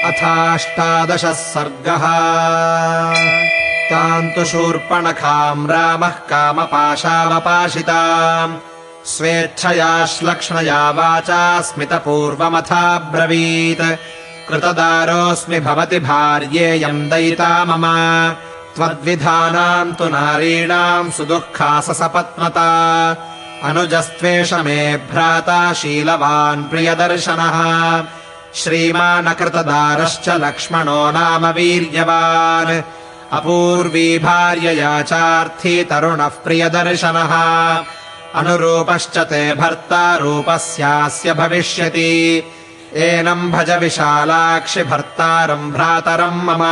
अथाष्टादशः सर्गः। ताम् तु शूर्पणखाम् रामः कामपाशावपाशिताम् स्वेच्छया श्लक्ष्णया वाचा स्मितपूर्वमथाब्रवीत्। कृतदारोऽस्मि भवति भार्येयम् दयिता मम त्वद्विधानाम् तु नारीणाम् सुदुःखा सपत्नता। अनुजस्त्वेष मे भ्राता शीलवान् प्रियदर्शनः श्रीमानकृतदारश्च लक्ष्मणो नाम वीर्यवान्। अपूर्वी भार्यया चार्थी तरुणः प्रियदर्शनः अनुरूपश्च ते भर्ता रूपस्यास्य भविष्यति। एनम् भज विशालाक्षि भर्तारम् भ्रातरम् मम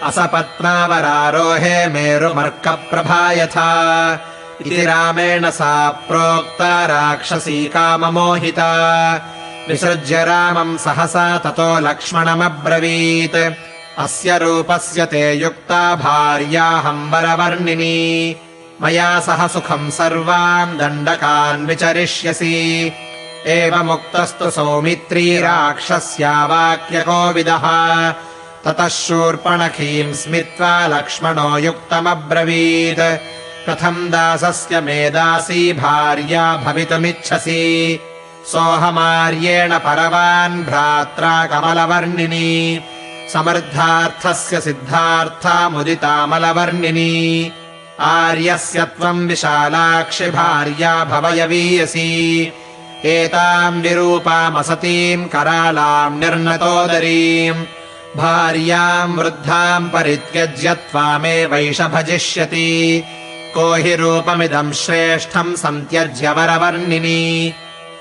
असपत्नावरारोहे मेरुमर्कप्रभा यथा। इति रामेण सा प्रोक्ता राक्षसी काममोहिता। विसृज्य रामम् सहसा ततो लक्ष्मणमब्रवीत् अस्य रूपस्य ते युक्ता भार्याहम् वरवर्णिनी। मया सह सुखम् सर्वान् दण्डकान् विचरिष्यसि। एवमुक्तस्तु सौमित्री राक्षस्या वाक्यकोविदः। ततः शूर्पणखीम् स्मित्वा लक्ष्मणो युक्तमब्रवीत् कथम् दासस्य मे दासी भार्या भवितुमिच्छसि। सोऽहमार्येण परवान् भ्रात्रा कमलवर्णिनी समर्थार्थस्य सिद्धार्था मुदितामलवर्णिनी। आर्यस्य त्वम् विशालाक्षि भार्या भवयवीयसी। एताम् विरूपामसतीम् करालाम् निर्नतोदरीम् भार्याम् वृद्धाम् परित्यज्य त्वामेवैष भजिष्यति। को हि रूपमिदम् श्रेष्ठम् सन्त्यज्य वरवर्णिनी।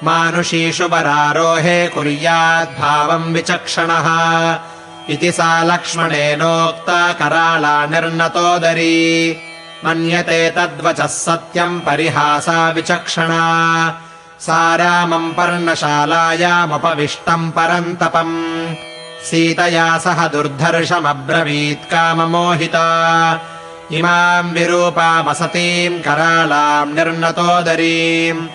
मानुषीषु वरारोहे कुर्याद्भावम् विचक्षणः। इति सा लक्ष्मणेनोक्ता कराला निर्नतोदरी। मन्यते तद्वचः सत्यम् परिहासा विचक्षणा। सा रामम् पर्णशालायामुपविष्टम् परन्तपम् सीतया सह दुर्धर्षमब्रवीत् काममोहिता। इमाम् विरूपामसतीम् करालाम् निर्नतोदरीम्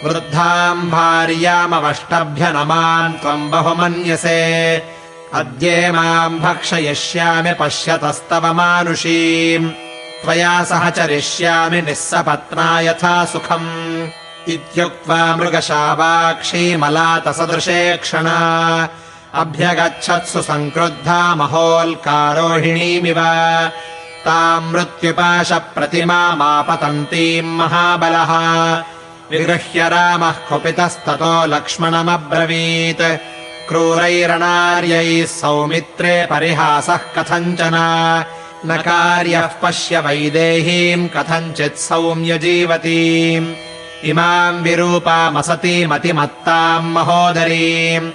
वृद्धाम् भार्यामवष्टभ्य न माम् त्वम् बहुमन्यसे। अद्ये माम् भक्षयिष्यामि पश्यतस्तव मानुषीम् त्वया सह चरिष्यामि निःसपत्ना यथा सुखम्। इत्युक्त्वा मृगशावाक्षी मलातसदृशेक्षणा अभ्यगच्छत्सु सङ्क्रुद्धा महोल्कारोहिणीमिव। ताम् मृत्युपाशप्रतिमामापतन्तीम् महाबलः विगृह्य रामः कुपितस्ततो लक्ष्मणमब्रवीत् क्रूरैरनार्यैः सौमित्रे परिहासः कथञ्चन। न कार्यः पश्य वैदेहीम् कथञ्चित् सौम्य जीवतीम्। इमाम् विरूपामसतीमतिमत्ताम् महोदरीम्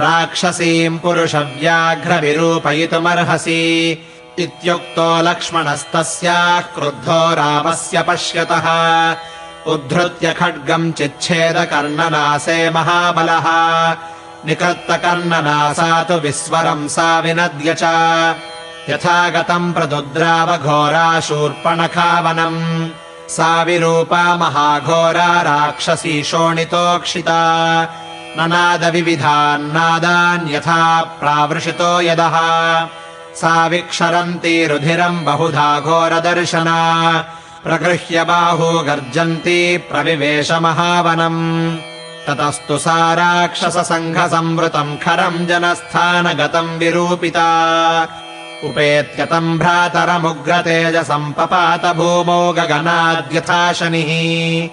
राक्षसीम् पुरुषव्याघ्रविरूपयितुमर्हसि। इत्युक्तो लक्ष्मणस्तस्याः क्रुद्धो रामस्य पश्यतः उद्धृत्य खड्गम् चिच्छेदकर्णनासे महाबलः। निकृत्तकर्णनासा तु विस्वरम् सा विनद्य च यथागतम् प्रदुद्रावघोरा शूर्पणखावनम्। सा विरूपा महाघोरा राक्षसी शोणितोक्षिता। ननादविविधान्नादान् यथा प्रावृषितो यदः। सा विक्षरन्ती रुधिरम् बहुधा घोरदर्शना प्रगृह्य बाहू गर्जन्ती प्रविवेश महावनम्। ततस्तु सा राक्षससङ्घसंवृतम् खरम् जनस्थानगतम् विरूपिता। उपेत्यतम् भ्रातरमुग्रतेजसम् पपात भूमौ गगनाद्यथा शनिः।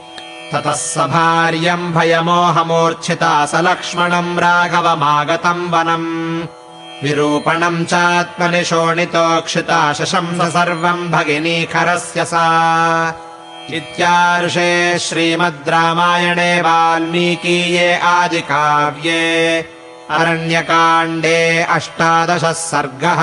ततः स भार्यम् भयमोहमूर्च्छिता स लक्ष्मणम् राघवमागतम् वनम्। विरूपणम् चात्मनि शोणितोक्षिता शशंस सर्वम् भगिनीखरस्य सा। इत्यार्षे श्रीमद् रामायणे वाल्मीकीये आदिकाव्ये अरण्यकाण्डे 18 सर्गः।